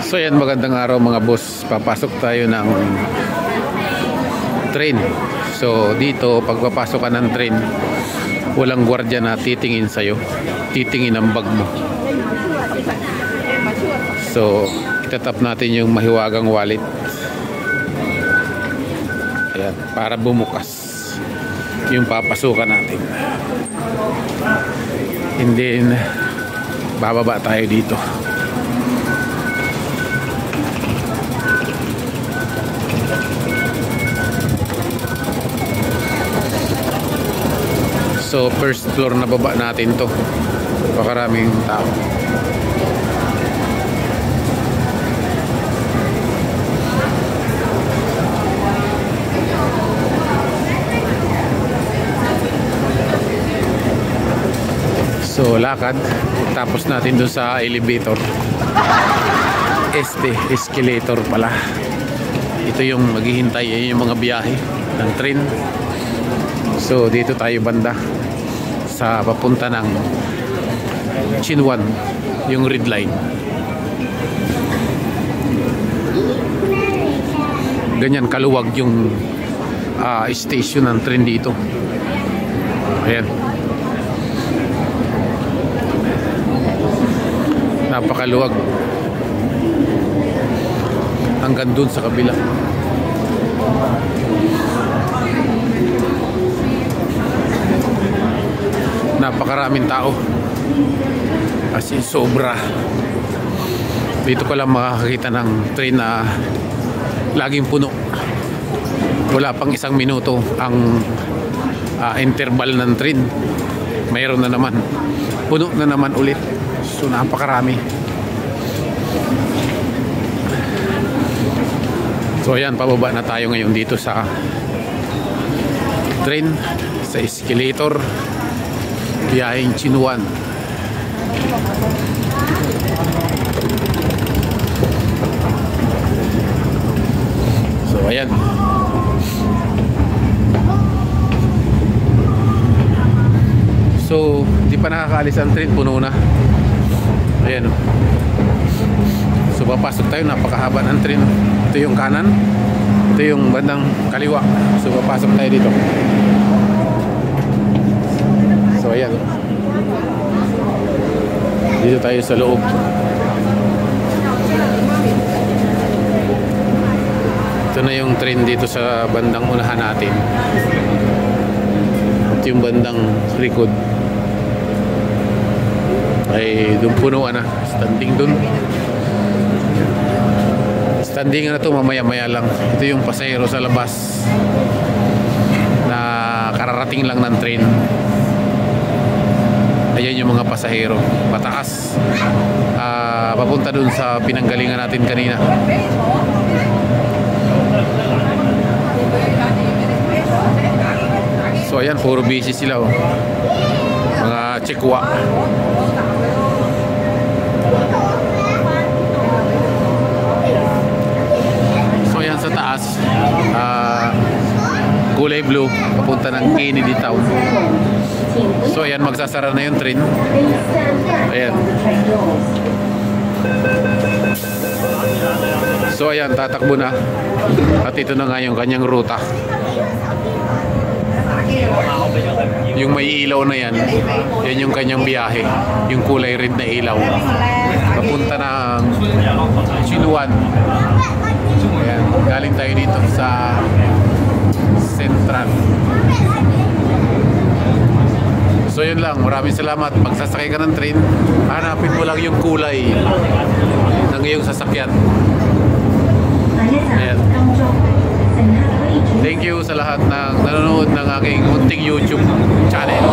So yan, magandang araw mga boss. Papasok tayo ng train. So dito, pagpapasok ka ng train, walang gwardiya na titingin sa'yo, titingin ang bag mo. So itatap natin yung mahiwagang wallet. Ayan, para bumukas yung papasukan natin. And then bababa tayo dito. So first floor na baba natin to. Pakaraming tao. So lakad. Tapos natin dun sa elevator. Escalator pala. Ito yung maghihintay. Yan yung mga biyahe ng train. So dito tayo banda sa papunta ng Chinwan, yung red line. Ganyan kaluwag yung station ng train dito. Ayan, napakaluwag hanggang dun sa kabila. Napakaraming tao, as in sobra. Dito ko lang makakakita ng train na laging puno. Wala pang isang minuto ang interval ng train, mayroon na naman, puno na naman ulit. So napakarami. So ayan, pababa na tayo ngayon dito sa train, sa escalator biyaheng Chinwan. So ayan, so di pa nakakaalis ang train, puno na. Ayan, so papasok tayo, napakahaba ng train. Ito yung kanan, ito yung bandang kaliwa. So papasok tayo dito. So ayan, dito tayo sa loob. Ito na yung train dito sa bandang unahan natin. At yung bandang likod ay doon punuan na, standing doon. Standing na to, mamaya-maya lang. Ito yung pasahero sa labas na kararating lang ng train. Ayan yung mga pasahero pataas, papunta dun sa pinanggalingan natin kanina. So ayan, puro busy sila, oh. Mga tsekwa. So ayan sa taas, kulay blue, papunta ng Kennedy Town. So ayan, magsasara na yung train. Ayan. So ayan, tatakbo na. At ito na nga yung kanyang ruta. Yung may ilaw na yan, yan yung kanyang biyahe. Yung kulay red na ilaw, papunta ng Chinwan. Ayan, galing tayo dito sa Central. So yun lang, maraming salamat. Magsasakay ka ng train, hanapin mo lang yung kulay ng iyong sasakyan. Ayan. Thank you sa lahat ng nanonood ng aking munting YouTube channel.